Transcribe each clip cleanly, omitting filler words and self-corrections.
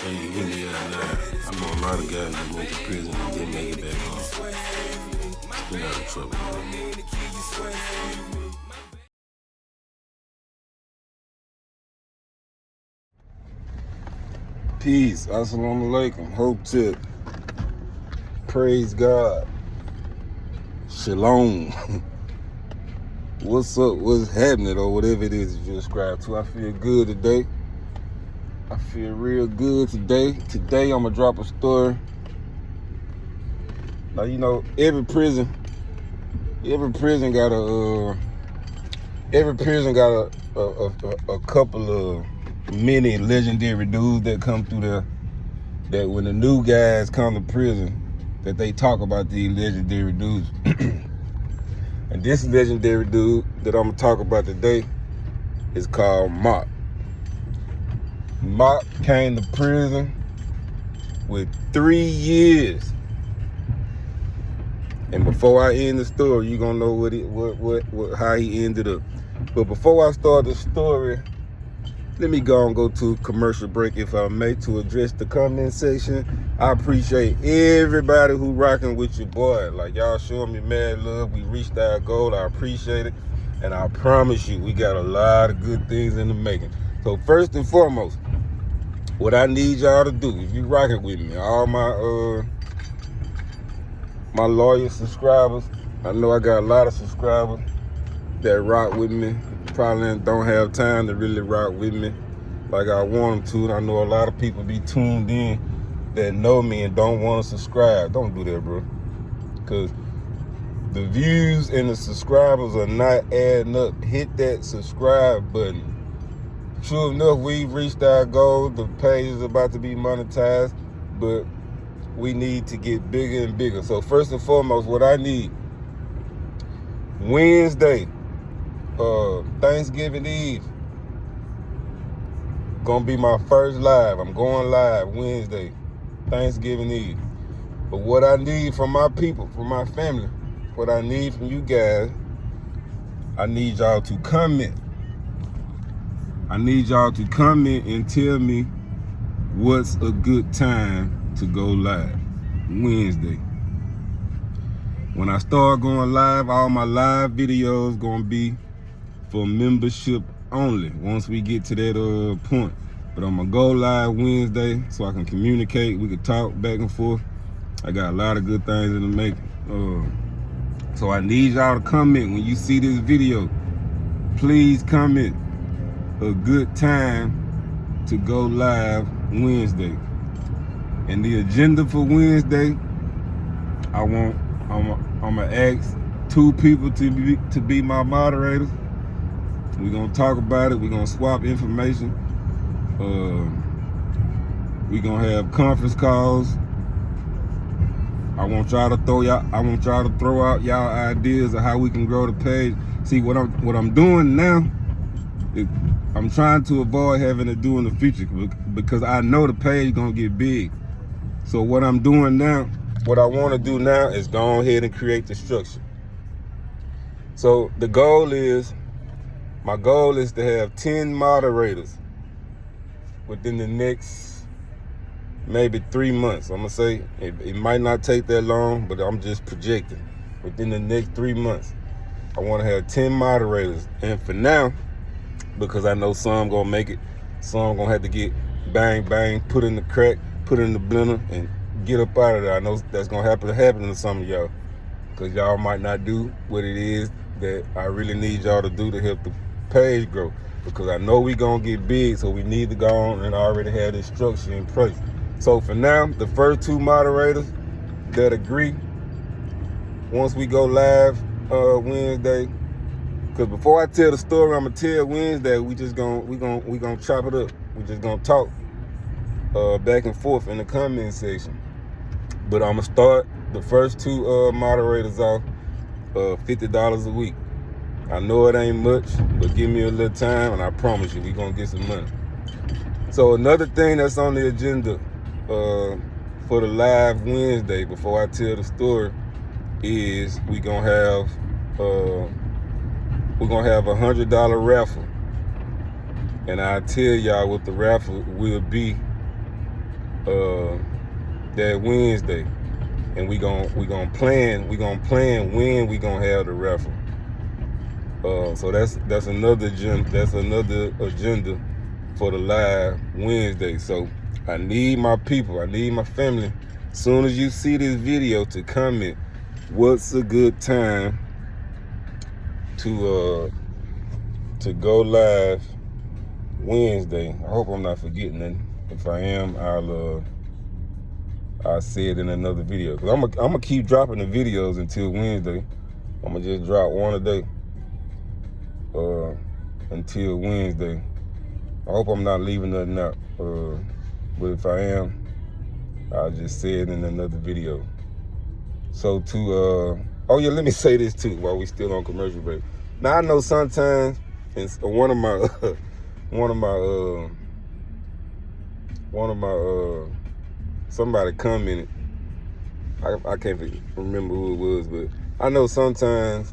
say you really are now. I know a lot of guys that went to prison and didn't make it back home. Still out of trouble. Peace. Assalamu alaikum. Hope tip. Praise God. Shalom. What's up? What's happening? Or whatever it is you subscribe to. I feel good today. I feel real good today. Today I'm gonna drop a story. Now you know every prison got a couple of many legendary dudes that come through there. That when the new guys come to prison, that they talk about these legendary dudes. And this legendary dude that I'm gonna talk about today is called Mop. Mop came to prison with 3 years. And before I end the story, you're gonna know how he ended up. But before I start the story, let me go to a commercial break, if I may, to address the comment section. I appreciate everybody who rocking with your boy. Like, y'all showing me mad love. We reached our goal. I appreciate it. And I promise you, we got a lot of good things in the making. So first and foremost, what I need y'all to do, if you rocking with me, all my loyal subscribers, I know I got a lot of subscribers that rock with me. Probably don't have time to really rock with me like I want them to. I know a lot of people be tuned in that know me and don't want to subscribe. Don't do that, bro. Because the views and the subscribers are not adding up. Hit that subscribe button. True enough, we've reached our goal. The page is about to be monetized, but we need to get bigger and bigger. So first and foremost, what I need, Wednesday, Thanksgiving Eve, gonna be my first live. I'm going live Wednesday, Thanksgiving Eve. But what I need from my people, from my family, what I need from you guys, I need y'all to comment. I need y'all to comment and tell me what's a good time to go live Wednesday. When I start going live, all my live videos gonna be for membership only once we get to that point. But I'm gonna go live Wednesday so I can communicate. We can talk back and forth. I got a lot of good things in the making. So I need y'all to comment when you see this video. Please comment a good time to go live Wednesday. And the agenda for Wednesday, I'm gonna ask 2 people to be my moderators. We're gonna talk about it. We're gonna swap information. We're gonna have conference calls. I want y'all to throw out y'all ideas of how we can grow the page. See, what I'm doing now, I'm trying to avoid having to do in the future because I know the page gonna get big. So what I'm doing now, what I want to do now is go ahead and create the structure. So my goal is to have 10 moderators within the next maybe 3 months. I'm gonna say it might not take that long, but I'm just projecting within the next 3 months. I want to have 10 moderators, and for now, because I know some gonna make it, some gonna have to get bang bang, put in the crack, put in the blender, and get up out of there. I know that's gonna happen to some of y'all, because y'all might not do what it is that I really need y'all to do to help the page grow, because I know we gonna get big, so we need to go on and already have this structure in place. So for now, the first 2 moderators that agree, once we go live Wednesday, because before I tell the story I'm gonna tell Wednesday, we gonna chop it up. We just gonna talk back and forth in the comment section. But I'm gonna start the first 2 moderators off $50 a week. I know it ain't much, but give me a little time and I promise you we gonna get some money. So another thing that's on the agenda for the live Wednesday, before I tell the story, is we're gonna have $100 raffle. And I'll tell y'all what the raffle will be that Wednesday, and we gonna plan when we gonna have the raffle. So that's another agenda for the live Wednesday. So I need my people, I need my family. As soon as you see this video, to comment what's a good time to go live Wednesday. I hope I'm not forgetting it. If I am, I'll say it in another video. Cause I'm gonna keep dropping the videos until Wednesday. I'm gonna just drop one a day until Wednesday. I hope I'm not leaving nothing out. But if I am, I'll just say it in another video. So oh yeah, let me say this too while we still on commercial break. Now I know sometimes, and one of my somebody commented. I can't remember who it was, but I know sometimes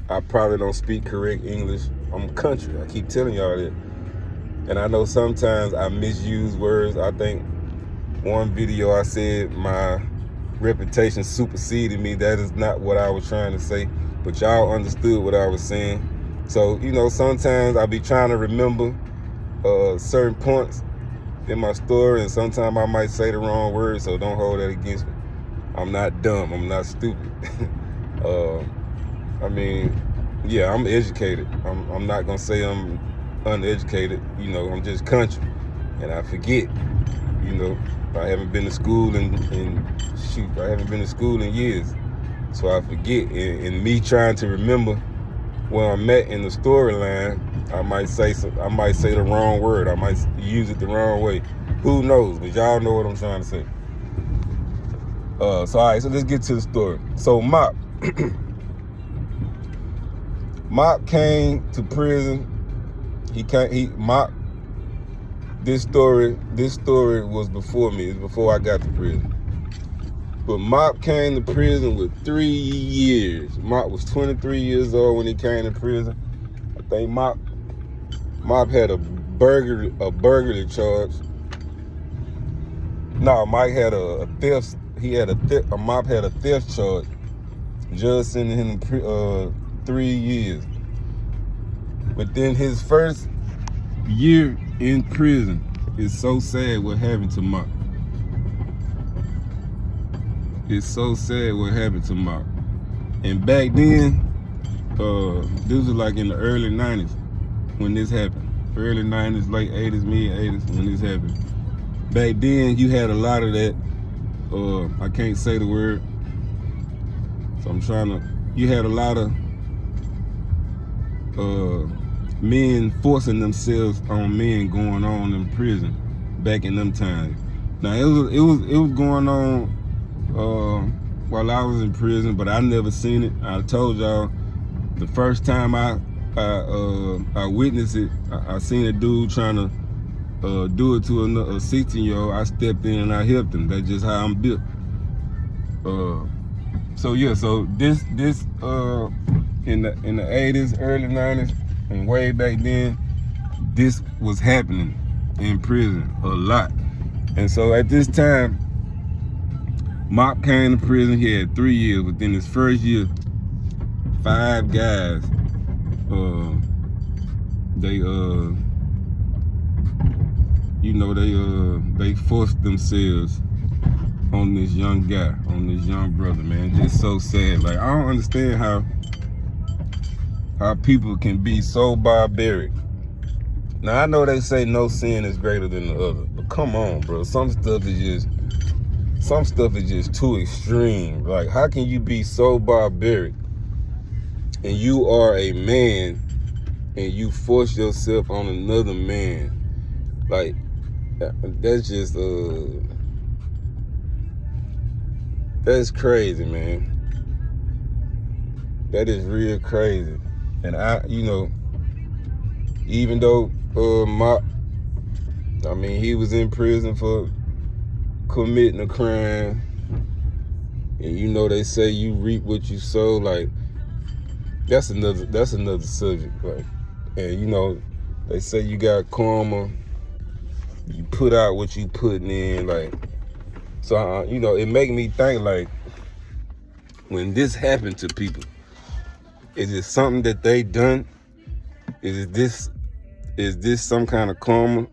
I probably don't speak correct English. I'm country. I keep telling y'all that. And I know sometimes I misuse words. I think one video I said my reputation superseded me. That is not what I was trying to say, but y'all understood what I was saying. So, sometimes I be trying to remember certain points in my story, and sometimes I might say the wrong word, so don't hold that against me. I'm not dumb. I'm not stupid. Yeah, I'm educated. I'm not gonna say I'm uneducated. I'm just country, and I forget. I haven't been to school I haven't been to school in years, so I forget. And me trying to remember where I'm at in the storyline, I might say the wrong word. I might use it the wrong way. Who knows? But y'all know what I'm trying to say. All right, so let's get to the story. So Mop came to prison. This story was before me. It's before I got to prison. But Mop came to prison with 3 years. Mop was 23 years old when he came to prison. I think Mop had a burglary charge. No, Mike had a theft. Mop had a theft charge. Judge sentenced him 3 years. Within his first year in prison, it's so sad what happened to Mop. It's so sad what happened to Mop. And back then, this was like in the early 90s when this happened. Early 90s, late 80s, mid 80s when this happened. Back then, you had a lot of that. I can't say the word, so you had a lot of men forcing themselves on men going on in prison back in them times. Now it was going on while I was in prison, but I never seen it. I told y'all the first time I witnessed it. I seen a dude trying to do it to a 16-year-old. I stepped in and I helped him. That's just how I'm built. So this in the 80s, early 90s, and way back then, this was happening in prison a lot. And so at this time, Mop came to prison. He had 3 years. Within his first year, 5 guys, they forced themselves on this young guy, on this young brother, man. Just so sad. Like, I don't understand how people can be so barbaric. Now, I know they say no sin is greater than the other, but come on, bro. Some stuff is just too extreme. Like, how can you be so barbaric and you are a man and you force yourself on another man? Like, that's just that's crazy, man. That is real crazy. And even though Mop, he was in prison for committing a crime, and they say you reap what you sow. Like, that's another subject. Like, and they say you got karma you put out what you putting in, like. So it make me think, like, when this happened to people, is it something that they done? Is this some kind of karma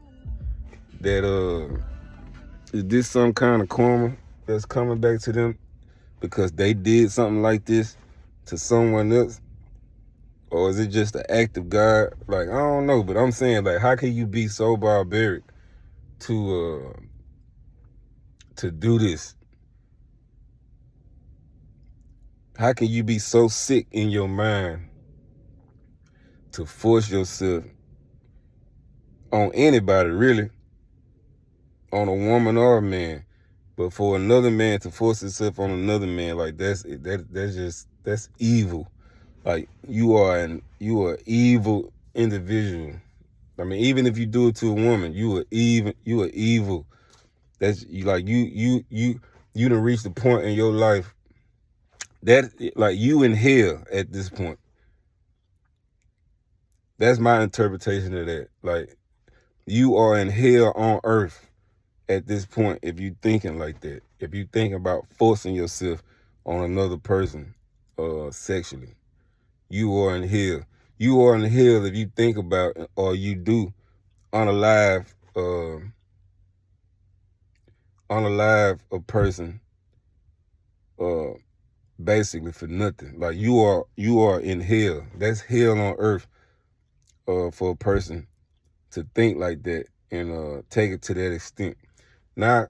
is this some kind of karma that's coming back to them because they did something like this to someone else? Or is it just the act of God? Like, I don't know, but I'm saying, like, how can you be so barbaric to do this? How can you be so sick in your mind to force yourself on anybody, really, on a woman or a man, but for another man to force himself on another man, like, that's evil. Like, you are evil individual. I mean, even if you do it to a woman, you are evil. That's like you done reached the point in your life that, like, you in hell at this point. That's my interpretation of that. Like, you are in hell on earth at this point if you thinking like that. If you think about forcing yourself on another person sexually, you are in hell. You are in hell if you think about, or you do unalive a person basically for nothing. Like, you are in hell. That's hell on earth for a person to think like that and take it to that extent. Now,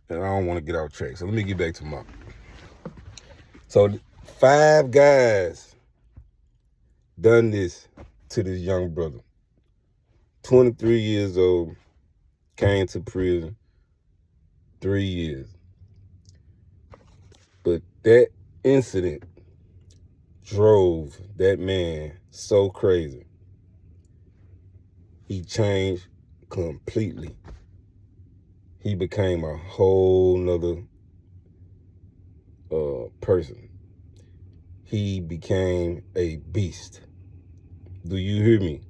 and I don't want to get off track, so let me get back to my. So 5 guys done this to this young brother. 23 years old, came to prison, 3 years. But that incident drove that man so crazy. He changed completely. He became a whole nother person. He became a beast. Do you hear me?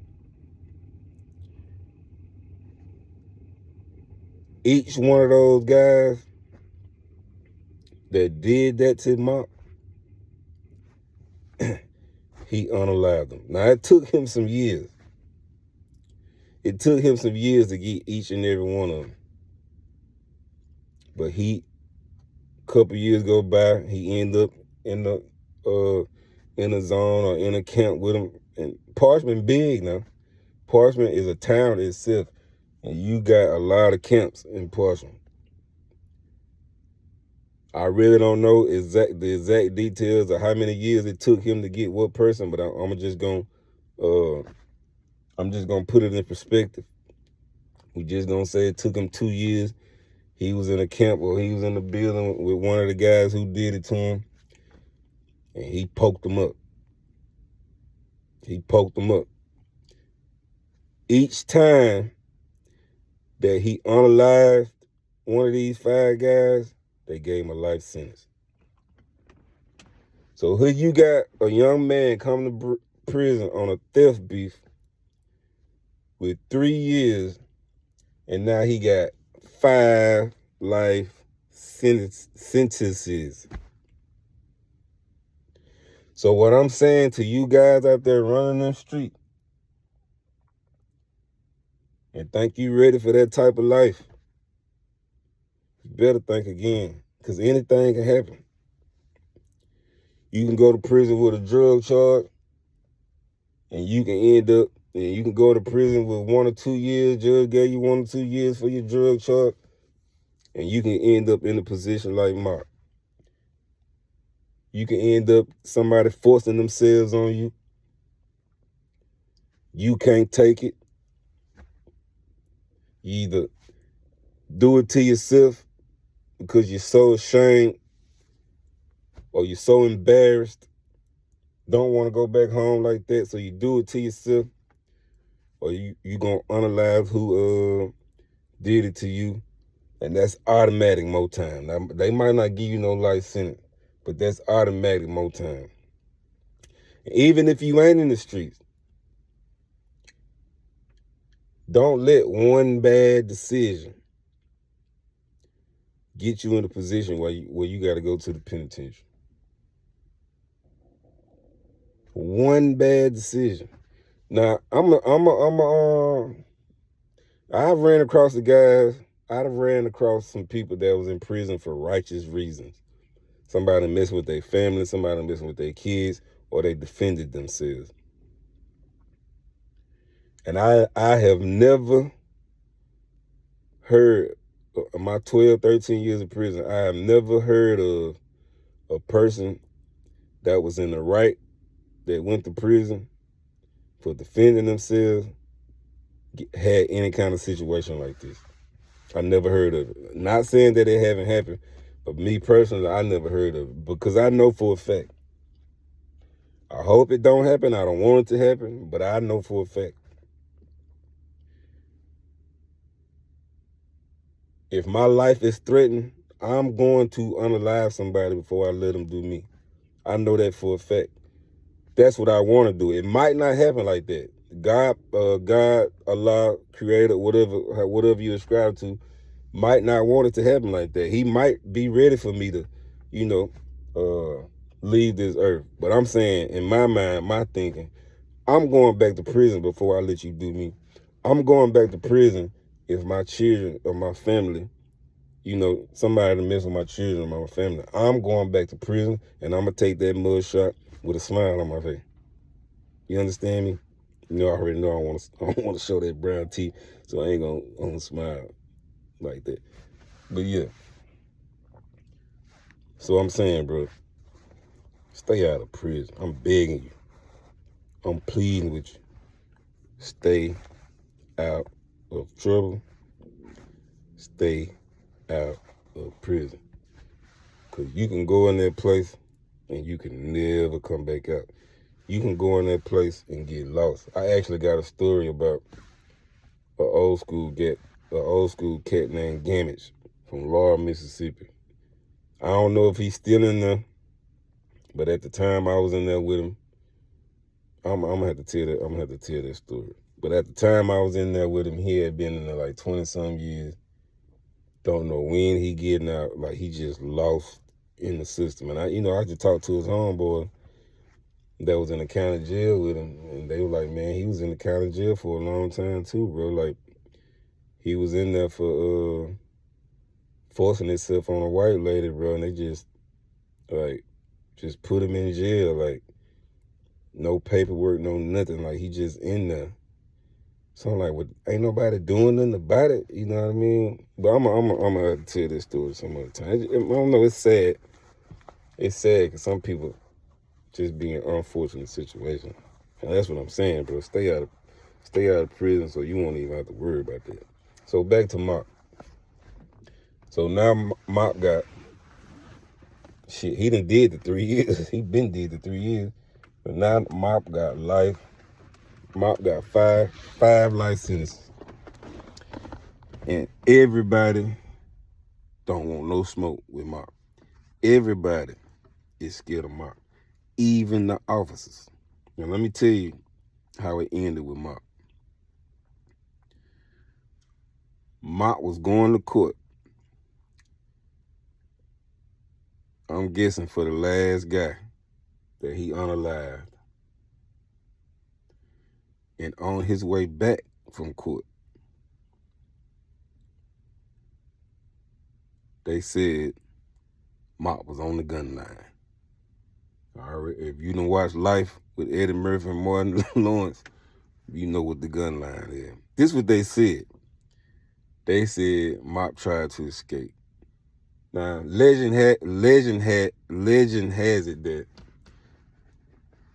Each one of those guys that did that to Mark, he unalived them. Now, it took him some years. It took him some years to get each and every one of them. But a couple years go by, he ended up in a zone or in a camp with him. And Parchman big now. Parchman is a town itself, and you got a lot of camps in Parchman. I really don't know the exact details of how many years it took him to get what person, but I'm just gonna put it in perspective. We just gonna say it took him 2 years. He was in a camp, or he was in the building with one of the guys who did it to him, and he poked him up. Each time that he unalived one of these 5 guys, they gave him a life sentence. So here you got a young man coming to prison on a theft beef with 3 years, and now he got 5 life sentences. So what I'm saying to you guys out there running the street, and think you ready for that type of life, you better think again, because anything can happen. You can go to prison with a drug charge, and you can go to prison with 1 or 2 years. Judge gave you 1 or 2 years for your drug charge, and you can end up in a position like Mark. You can end up somebody forcing themselves on you. You can't take it. You either do it to yourself because you're so ashamed, or you're so embarrassed, don't want to go back home like that, so you do it to yourself, or you gonna unalive who did it to you, and that's automatic more time. Now, they might not give you no life sentence, but that's automatic more time. Even if you ain't in the streets, Don't let one bad decision get you in a position where you got to go to the penitentiary. One bad decision. Now, I've ran across the guys. I've ran across some people that was in prison for righteous reasons. Somebody messing with their family, somebody messing with their kids, or they defended themselves. And I have never heard, my 12, 13 years of prison, I have never heard of a person that was in the right, that went to prison for defending themselves, had any kind of situation like this. I never heard of it. Not saying that it haven't happened, but me personally, I never heard of it, because I know for a fact. I hope it don't happen. I don't want it to happen, but I know for a fact. If my life is threatened, I'm going to unalive somebody before I let them do me. I know that for a fact. That's what I want to do. It might not happen like that. God, Allah, Creator, whatever you ascribe to, might not want it to happen like that. He might be ready for me to, leave this earth. But I'm saying, in my mind, my thinking, I'm going back to prison before I let you do me. I'm going back to prison if my children or my family, somebody to mess with my children or my family. I'm going back to prison, and I'm going to take that mud shot with a smile on my face. You understand me? I already know I don't want to show that brown teeth, so I ain't going to smile like that. But yeah. So I'm saying, bro, stay out of prison. I'm begging you. I'm pleading with you. Stay out of trouble. Stay out of prison. Because you can go in that place and you can never come back out. You can go in that place and get lost. I actually got a story about an old school cat named Gamage from Laurel, Mississippi. I don't know if he's still in there, but at the time I was in there with him, I'm gonna have to tell that story. But at the time I was in there with him, he had been in there like 20-some years. Don't know when he getting out. Like, he just lost in the system. And I just talked to his homeboy that was in the county jail with him, and they were like, man, he was in the county jail for a long time too, bro. Like, he was in there for forcing himself on a white lady, bro, and they just put him in jail, like, no paperwork, no nothing. Like, he just in there. So I'm like, well, ain't nobody doing nothing about it, you know what I mean? But I'm gonna have to tell this story some other time. I don't know, it's sad. It's sad because some people just be in unfortunate situations. And that's what I'm saying, bro. Stay out of prison so you won't even have to worry about that. So back to Mop. So now Mop got, he done did the 3 years. He been did the 3 years. But now Mop got life. Mop got five life sentences. And everybody don't want no smoke with Mop. Everybody is scared of Mop. Even the officers. Now let me tell you how it ended with Mop. Mop was going to court, I'm guessing for the last guy that he unalived. And on his way back from court, they said Mop was on the gun line. All right, if you don't watch Life with Eddie Murphy and Martin Lawrence, you know what the gun line is. This is what they said. They said Mop tried to escape. Now, legend has it that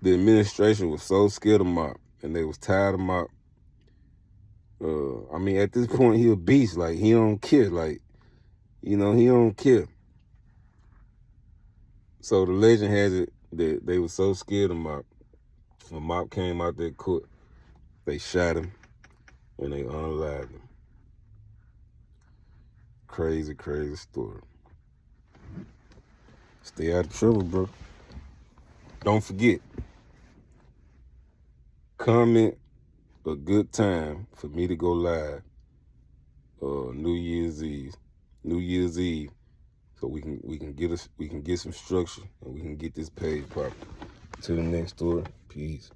the administration was so scared of Mop and they was tired of Mop. At this point, he a beast. Like, he don't care. Like, he don't care. So the legend has it that they were so scared of Mop. When Mop came out that court, they shot him and they unalived him. Crazy, crazy story. Stay out of trouble, bro. Don't forget. Comment, a good time for me to go live New Year's Eve, so we can get some structure and we can get this page proper. To the next story, peace.